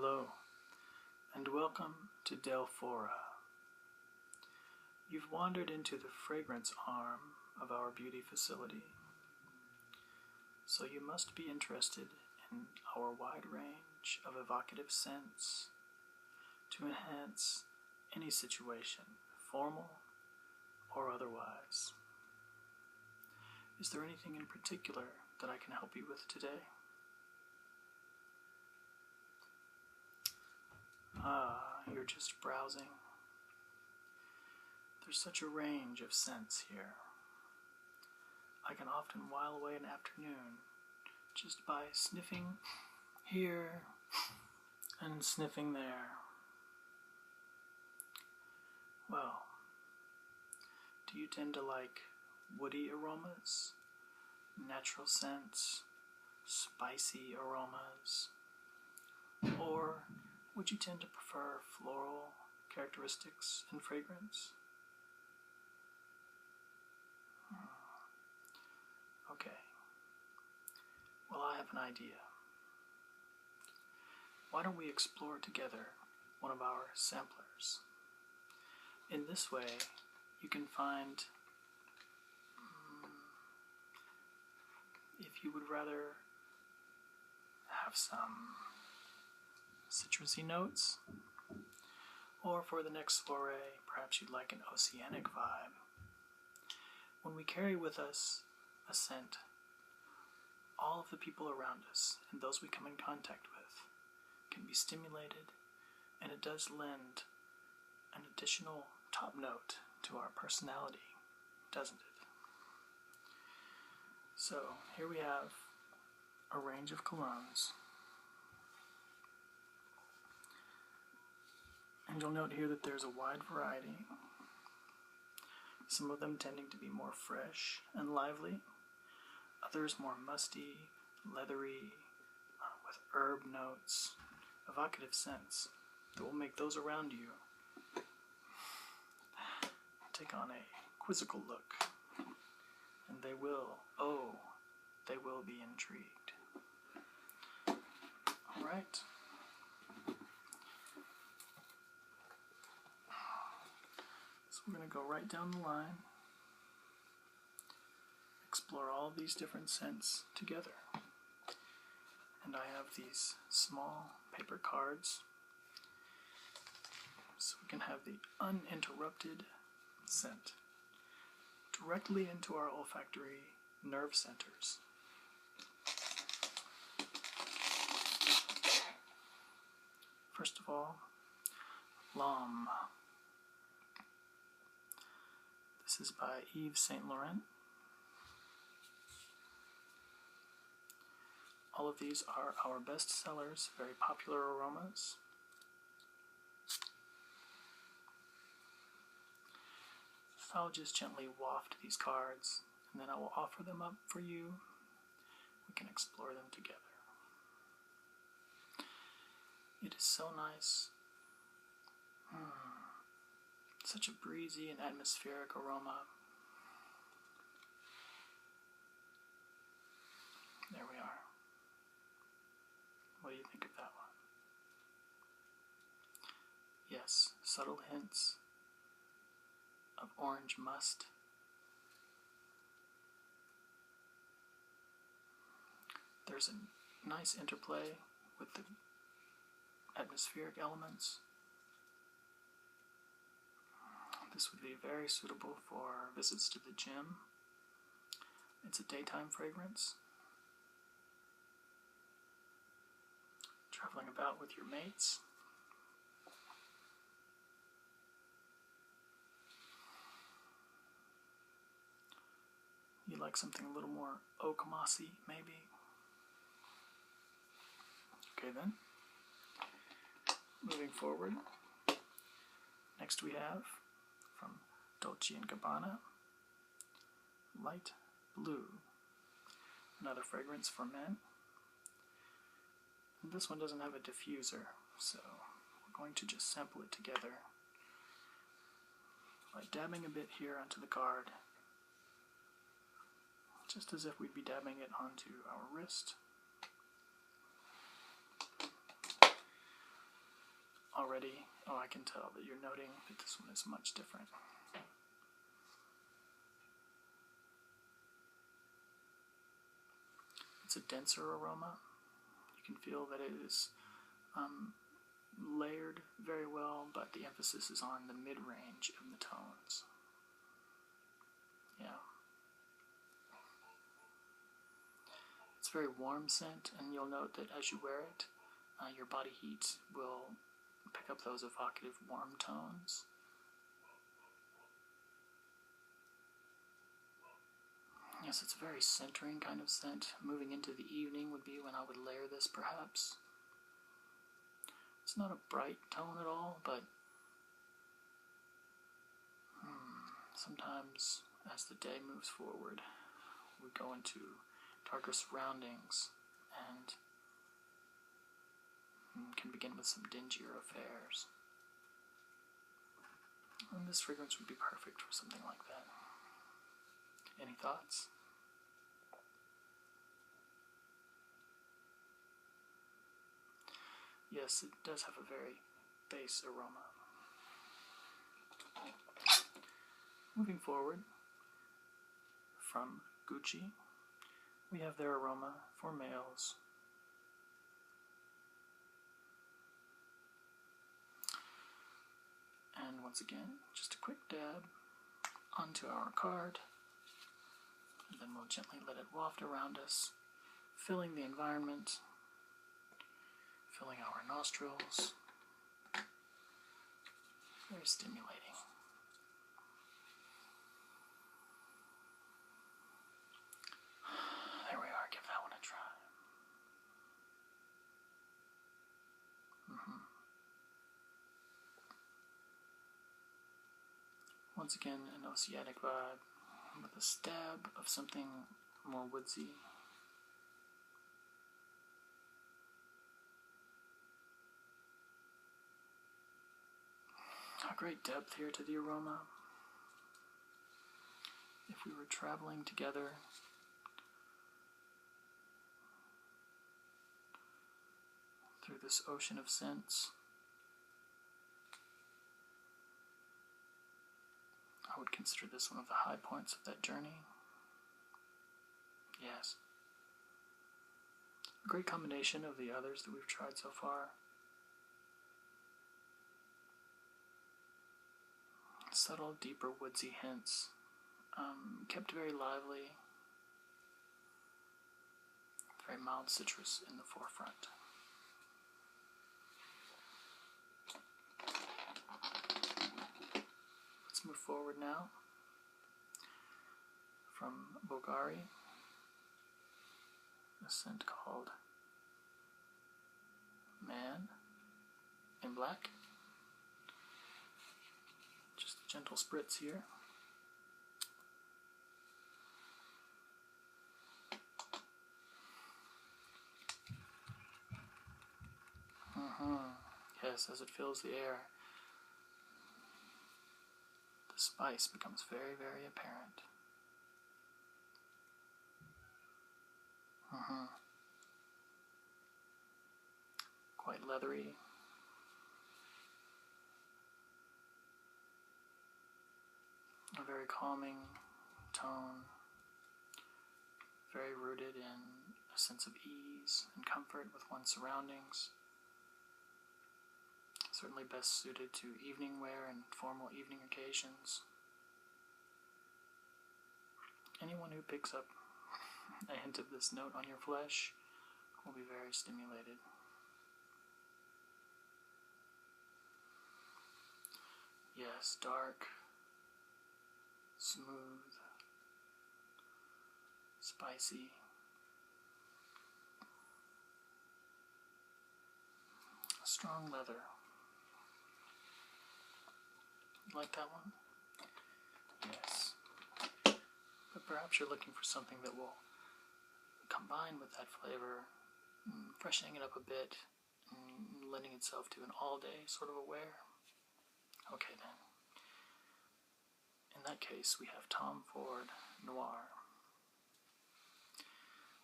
Hello, and welcome to Delphora. You've wandered into the fragrance arm of our beauty facility, so you must be interested in our wide range of evocative scents to enhance any situation, formal or otherwise. Is there anything in particular that I can help you with today? You're just browsing. There's such a range of scents here. I can often while away an afternoon just by sniffing here and sniffing there. Well, do you tend to like woody aromas, natural scents, spicy aromas, or would you tend to prefer floral characteristics and fragrance? Okay. Well, I have an idea. Why don't we explore together one of our samplers? In this way, you can find, if you would rather have some citrusy notes, or for the next foray, perhaps you'd like an oceanic vibe. When we carry with us a scent, all of the people around us and those we come in contact with can be stimulated, and it does lend an additional top note to our personality, doesn't it? So here we have a range of colognes. And you'll note here that there's a wide variety, some of them tending to be more fresh and lively, others more musty, leathery, with herb notes, evocative scents that will make those around you take on a quizzical look, and they will be intrigued. Alright. We're going to go right down the line, explore all of these different scents together. And I have these small paper cards, so we can have the uninterrupted scent directly into our olfactory nerve centers. First of all, L'Homme. This is by Yves Saint Laurent. All of these are our best sellers, very popular aromas. I'll just gently waft these cards, and then I will offer them up for you. We can explore them together. It is so nice. Such a breezy and atmospheric aroma. There we are. What do you think of that one? Yes, subtle hints of orange must. There's a nice interplay with the atmospheric elements. This would be very suitable for visits to the gym. It's a daytime fragrance. Traveling about with your mates. You like something a little more oak mossy, maybe? Okay then. Moving forward. Next we have, from Dolce & Gabbana, Light Blue, another fragrance for men. And this one doesn't have a diffuser, so we're going to just sample it together by dabbing a bit here onto the card, just as if we'd be dabbing it onto our wrist. already. Oh, I can tell that you're noting that this one is much different. It's a denser aroma. You can feel that it is layered very well, but the emphasis is on the mid-range of the tones. Yeah. It's a very warm scent, and you'll note that as you wear it, your body heat will pick up those evocative warm tones. Yes, it's a very centering kind of scent. Moving into the evening would be when I would layer this, perhaps. It's not a bright tone at all, but sometimes as the day moves forward, we go into darker surroundings and can begin with some dingier affairs. And this fragrance would be perfect for something like that. Any thoughts? Yes, it does have a very base aroma. Moving forward, from Gucci, we have their aroma for males. And once again, just a quick dab onto our card, and then we'll gently let it waft around us, filling the environment, filling our nostrils. Very stimulating. There we are, give that one a try. Once again, an oceanic vibe with a stab of something more woodsy. A great depth here to the aroma. If we were traveling together, through this ocean of scents, I would consider this one of the high points of that journey. Yes. A great combination of the others that we've tried so far. Subtle, deeper, woodsy hints, kept very lively. Very mild citrus in the forefront. Let's move forward now. From Bulgari, a scent called Man in Black. Just a gentle spritz here. Yes, as it fills the air, the spice becomes very, very apparent. Quite leathery. A very calming tone. Very rooted in a sense of ease and comfort with one's surroundings. Certainly best suited to evening wear and formal evening occasions. Anyone who picks up a hint of this note on your flesh will be very stimulated. Yes, dark, smooth, spicy. A strong leather. You like that one? Yes. But perhaps you're looking for something that will combine with that flavor, freshening it up a bit, and lending itself to an all-day sort of a wear. Okay then. In that case, we have Tom Ford Noir.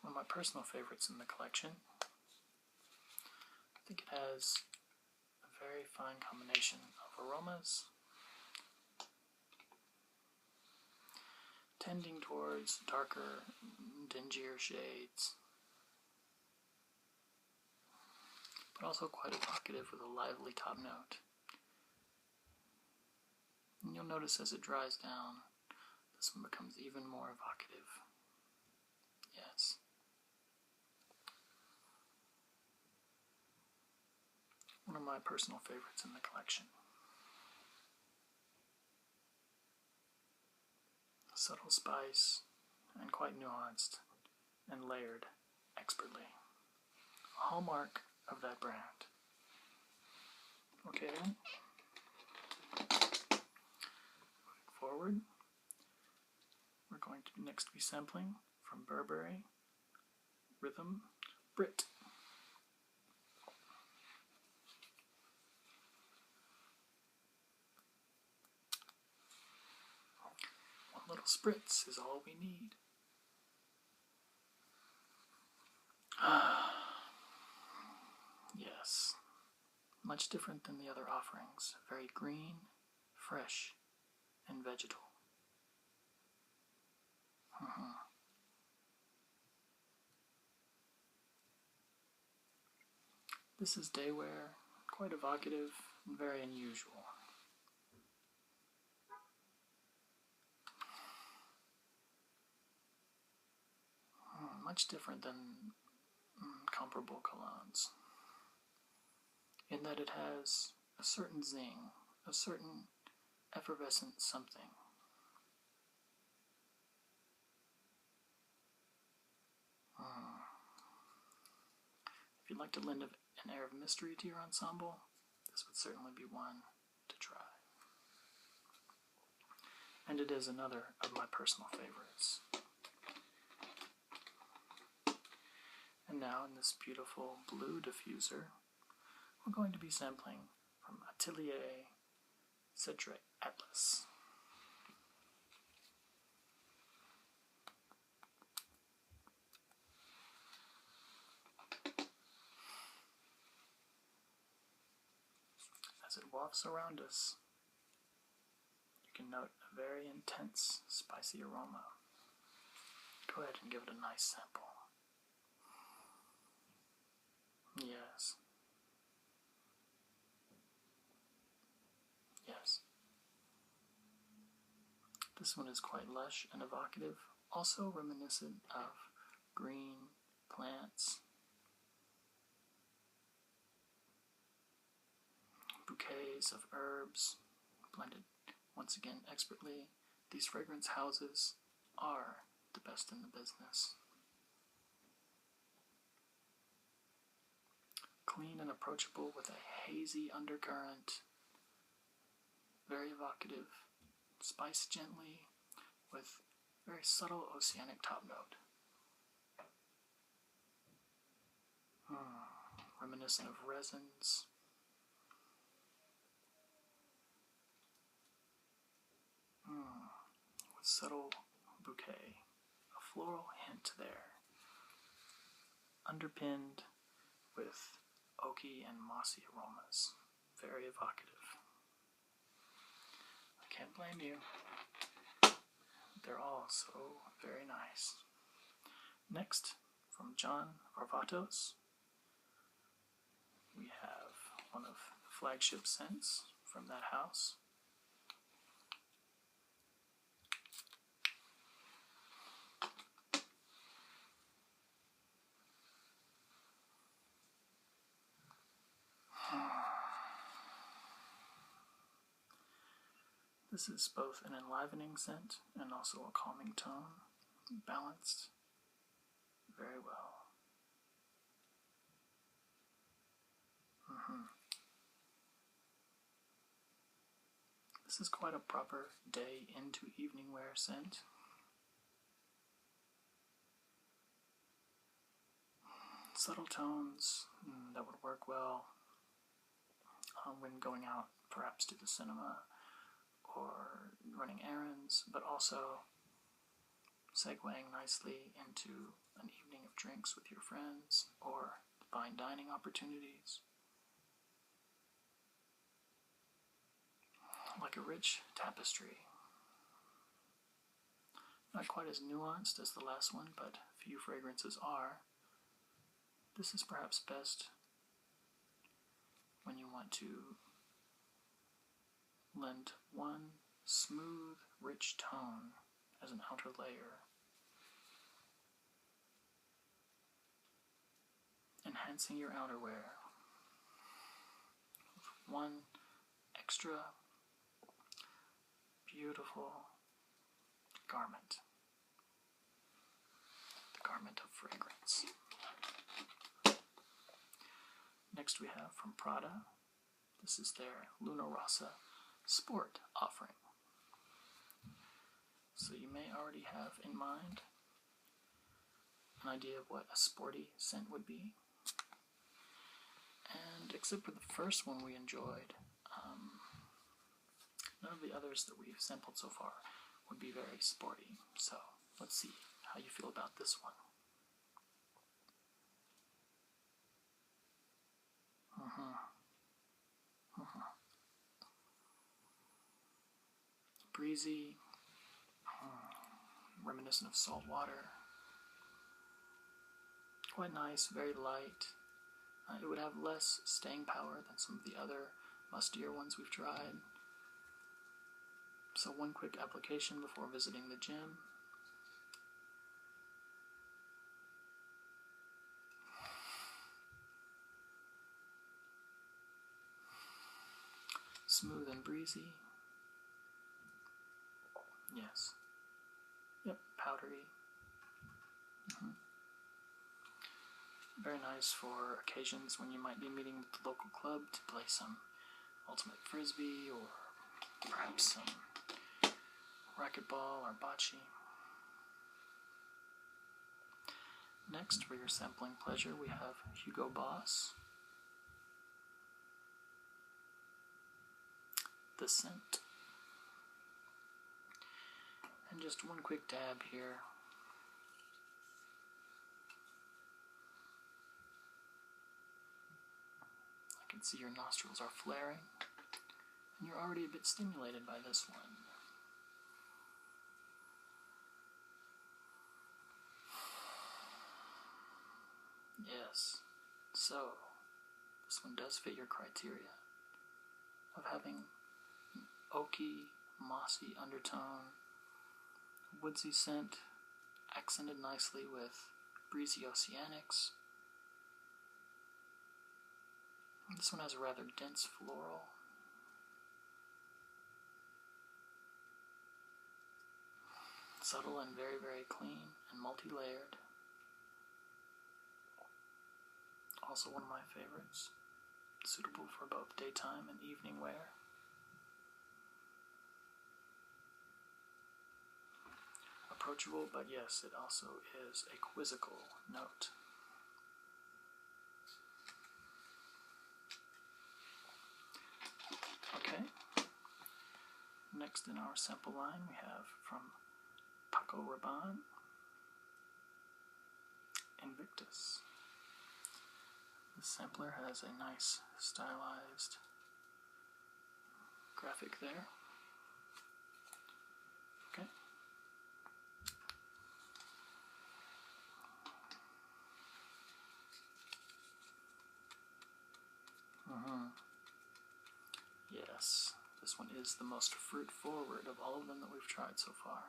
One of my personal favorites in the collection. I think it has a very very fine combination of aromas, tending towards darker, dingier shades, but also quite evocative with a lively top note. And you'll notice as it dries down, this one becomes even more evocative. Yes. One of my personal favorites in the collection. Subtle spice, and quite nuanced and layered expertly. A hallmark of that brand. Okay then. Moving forward, we're going to next be sampling from Burberry Rhythm Brit. One little spritz is all we need. Yes, much different than the other offerings. Very green, fresh, and vegetal. This is day wear, quite evocative and very unusual. Much different than comparable colognes, in that it has a certain zing, a certain effervescent something. If you'd like to lend an air of mystery to your ensemble, this would certainly be one to try. And it is another of my personal favorites. And now in this beautiful blue diffuser, we're going to be sampling from Atelier Cedric Atlas. As it wafts around us, you can note a very intense, spicy aroma. Go ahead and give it a nice sample. Yes. Yes. This one is quite lush and evocative, also reminiscent of green plants, bouquets of herbs, blended once again expertly. These fragrance houses are the best in the business. Clean and approachable with a hazy undercurrent, very evocative, spiced gently with very subtle oceanic top note. Reminiscent of resins. With subtle bouquet, a floral hint there, underpinned with oaky and mossy aromas. Very evocative. I can't blame you. They're all so very nice. Next, from John Varvatos, we have one of the flagship scents from that house. This is both an enlivening scent and also a calming tone, balanced very well. This is quite a proper day into evening wear scent. Subtle tones that would work well when going out perhaps to the cinema or running errands, but also segueing nicely into an evening of drinks with your friends or fine dining opportunities. like a rich tapestry. Not quite as nuanced as the last one, but few fragrances are. This is perhaps best when you want to lend one smooth, rich tone as an outer layer, enhancing your outerwear with one extra beautiful garment, the garment of fragrance. Next we have from Prada, this is their Luna Rossa Sport offering. So you may already have in mind an idea of what a sporty scent would be. And except for the first one we enjoyed, none of the others that we've sampled so far would be very sporty. So let's see how you feel about this one. Breezy, reminiscent of salt water. Quite nice, very light. It would have less staying power than some of the other mustier ones we've tried. So one quick application before visiting the gym. Smooth and breezy. Yes. Yep, powdery. Very nice for occasions when you might be meeting with the local club to play some ultimate frisbee or perhaps some racquetball or bocce. Next, for your sampling pleasure, we have Hugo Boss. The Scent. And just one quick dab here. I can see your nostrils are flaring, and you're already a bit stimulated by this one. Yes, so this one does fit your criteria of having an oaky, mossy undertone, woodsy scent, accented nicely with breezy oceanics. This one has a rather dense floral. Subtle and very, very clean and multi-layered. Also one of my favorites. Suitable for both daytime and evening wear. Approachable, but yes, it also is a quizzical note. Okay. Next in our sample line we have from Paco Rabanne, Invictus. The sampler has a nice stylized graphic there. Okay. Yes, this one is the most fruit forward of all of them that we've tried so far.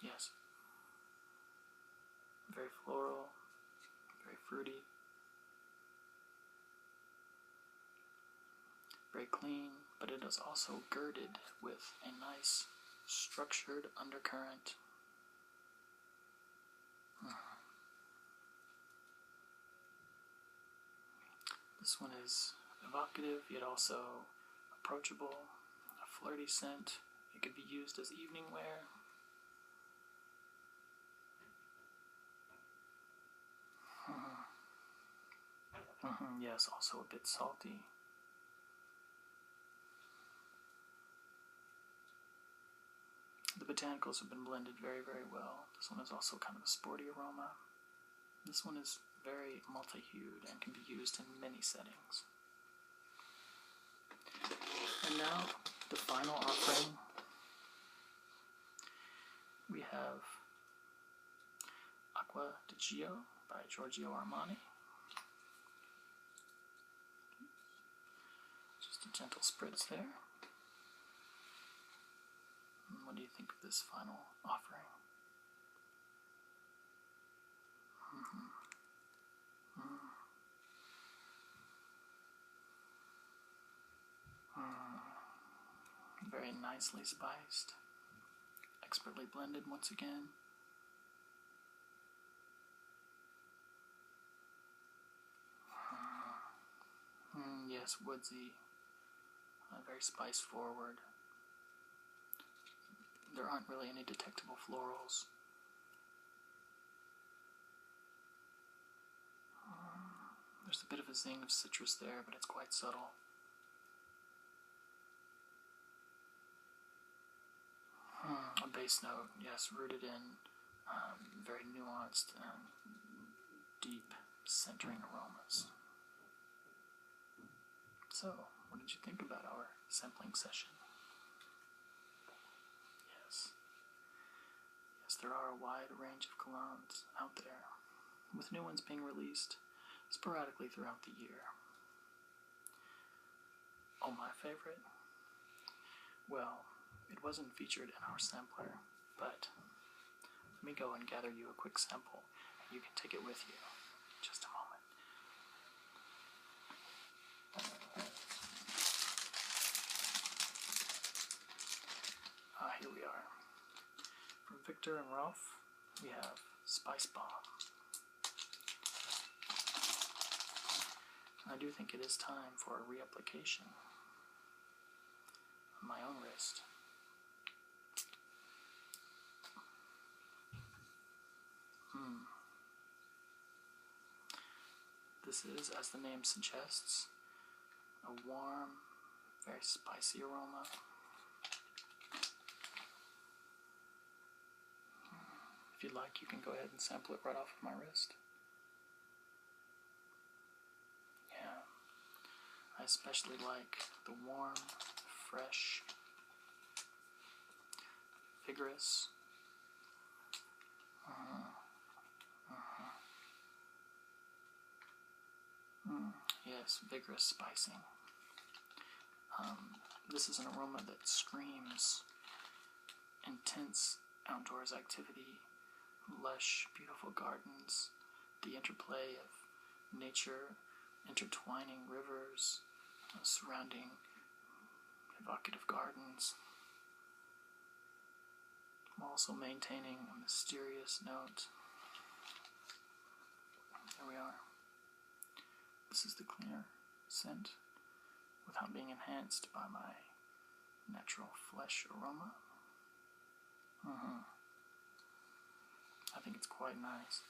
Yes. Very floral, very fruity, very clean, but it is also girded with a nice structured undercurrent. This one is evocative, yet also approachable, a flirty scent. It could be used as evening wear. Yes, also a bit salty. The botanicals have been blended very, very well. This one is also kind of a sporty aroma. This one is very multi-hued and can be used in many settings. And now, the final offering. We have Acqua di Gio by Giorgio Armani. Just a gentle spritz there. And what do you think of this final offering? Very nicely spiced, expertly blended once again. Yes, woodsy, very spice forward. There aren't really any detectable florals. There's a bit of a zing of citrus there, but it's quite subtle. A bass note, yes, rooted in very nuanced and deep centering aromas. So, what did you think about our sampling session? Yes, there are a wide range of colognes out there, with new ones being released sporadically throughout the year. Oh, my favorite? Well, it wasn't featured in our sampler, but let me go and gather you a quick sample, and you can take it with you. Just a moment. Here we are. From Victor and Ralph, we have Spice Bomb. I do think it is time for a reapplication on my own wrist. This is, as the name suggests, a warm, very spicy aroma. If you'd like, you can go ahead and sample it right off of my wrist. Yeah, I especially like the warm, fresh, vigorous. Yes, vigorous spicing. This is an aroma that screams intense outdoors activity, lush, beautiful gardens, the interplay of nature, intertwining rivers, surrounding evocative gardens, while also maintaining a mysterious note. There we are. This is the cleaner scent without being enhanced by my natural flesh aroma. I think it's quite nice.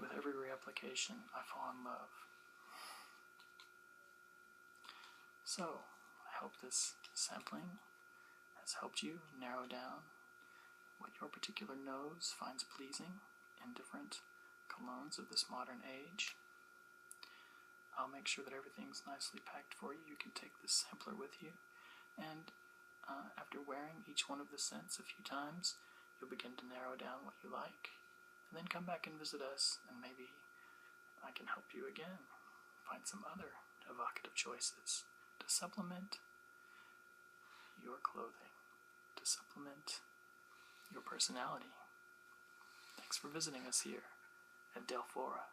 With every reapplication, I fall in love. So, I hope this sampling has helped you narrow down what your particular nose finds pleasing in different colognes of this modern age. I'll make sure that everything's nicely packed for you. You can take this sampler with you, and after wearing each one of the scents a few times, you'll begin to narrow down what you like, and then come back and visit us, and maybe I can help you again find some other evocative choices to supplement your clothing, to supplement your personality. Thanks for visiting us here at Delphora.